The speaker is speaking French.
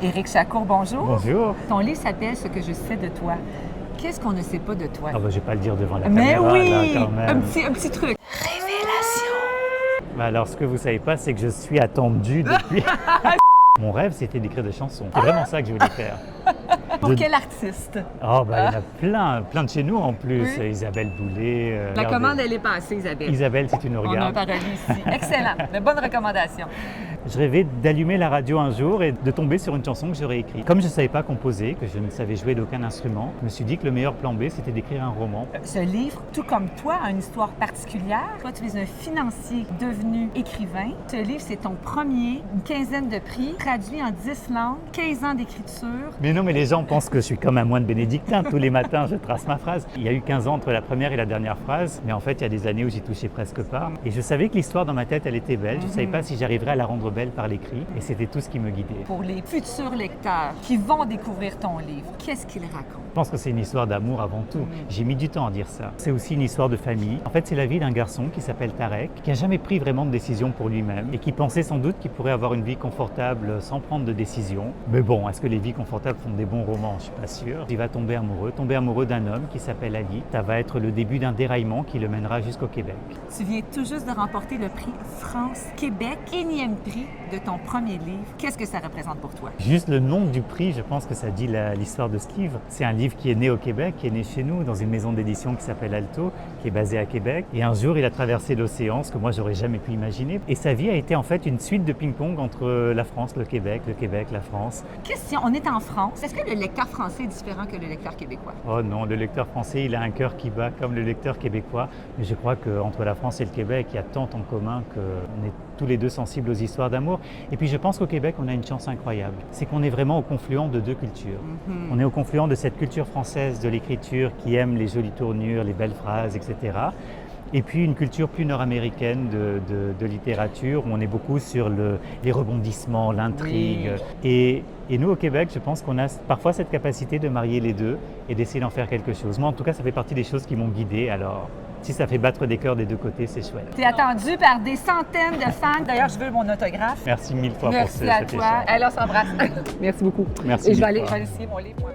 Éric Chacour, bonjour. Bonjour. Ton livre s'appelle « Ce que je sais de toi ». Qu'est-ce qu'on ne sait pas de toi? Ah bah, je vais pas le dire devant la Mais caméra, oui! là, quand même. Un petit truc. Révélation! Bah alors, ce que vous savez pas, c'est que je suis attendu depuis... Mon rêve, c'était d'écrire des chansons. C'est vraiment ça que je voulais faire. Pour quel artiste? Oh, bah, il y en a plein de chez nous en plus. Oui. Isabelle Boulay. La regardez. commande, elle est passée, Isabelle. Isabelle, si tu nous On a un regardes. paradis ici. Excellent. De bonnes recommandations. Je rêvais d'allumer la radio un jour et de tomber sur une chanson que j'aurais écrite. Comme je ne savais pas composer, que je ne savais jouer d'aucun instrument, je me suis dit que le meilleur plan B, c'était d'écrire un roman. Ce livre, tout comme toi, a une histoire particulière. Toi, tu es un financier devenu écrivain. Ce livre, c'est ton premier, une quinzaine de prix, traduit en 10 langues, 15 ans d'écriture. Mais non, mais les gens pensent que je suis comme un moine bénédictin. Tous les matins, je trace ma phrase. Il y a eu 15 ans entre la première et la dernière phrase, mais en fait, il y a des années où j'y touchais presque pas. Et je savais que l'histoire dans ma tête, elle était belle. Je ne savais pas si j'arriverais à la rendre belle par l'écrit. Et c'était tout ce qui me guidait. Pour les futurs lecteurs qui vont découvrir ton livre, qu'est-ce qu'il raconte? Je pense que c'est une histoire d'amour avant tout. J'ai mis du temps à dire ça. C'est aussi une histoire de famille. En fait, c'est la vie d'un garçon qui s'appelle Tarek, qui n'a jamais pris vraiment de décision pour lui-même et qui pensait sans doute qu'il pourrait avoir une vie confortable sans prendre de décision. Mais bon, est-ce que les vies confortables font des bons romans? Je suis pas sûr. Il va tomber amoureux d'un homme qui s'appelle Ali. Ça va être le début d'un déraillement qui le mènera jusqu'au Québec. Tu viens tout juste de remporter le prix France-Québec, énième prix de ton premier livre. Qu'est-ce que ça représente pour toi? Juste le nom du prix, je pense que ça dit l'histoire de ce livre. C'est un livre qui est né au Québec, qui est né chez nous, dans une maison d'édition qui s'appelle Alto, qui est basée à Québec. Et un jour, il a traversé l'océan, ce que moi, j'aurais jamais pu imaginer. Et sa vie a été en fait une suite de ping-pong entre la France, le Québec, la France. Question, on est en France. Est-ce que le lecteur français est différent que le lecteur québécois? Oh non, le lecteur français, il a un cœur qui bat comme le lecteur québécois. Mais je crois qu'entre la France et le Québec, il y a tant en commun qu'on est tous les deux sensibles aux histoires d'amour. Et puis je pense qu'au Québec, on a une chance incroyable. C'est qu'on est vraiment au confluent de deux cultures. On est au confluent de cette culture française de l'écriture qui aime les jolies tournures, les belles phrases, etc. Et puis une culture plus nord-américaine de littérature où on est beaucoup sur les rebondissements, l'intrigue. Oui. Et nous, au Québec, je pense qu'on a parfois cette capacité de marier les deux et d'essayer d'en faire quelque chose. Moi, en tout cas, ça fait partie des choses qui m'ont guidé. Alors, si ça fait battre des cœurs des deux côtés, c'est chouette. Tu es attendu par des centaines de fans. D'ailleurs, je veux mon autographe. Merci mille fois Merci pour cet échange. Merci à toi. Allez, on s'embrasse. Merci beaucoup. Merci. Et je vais aller essayer mon livre, moi.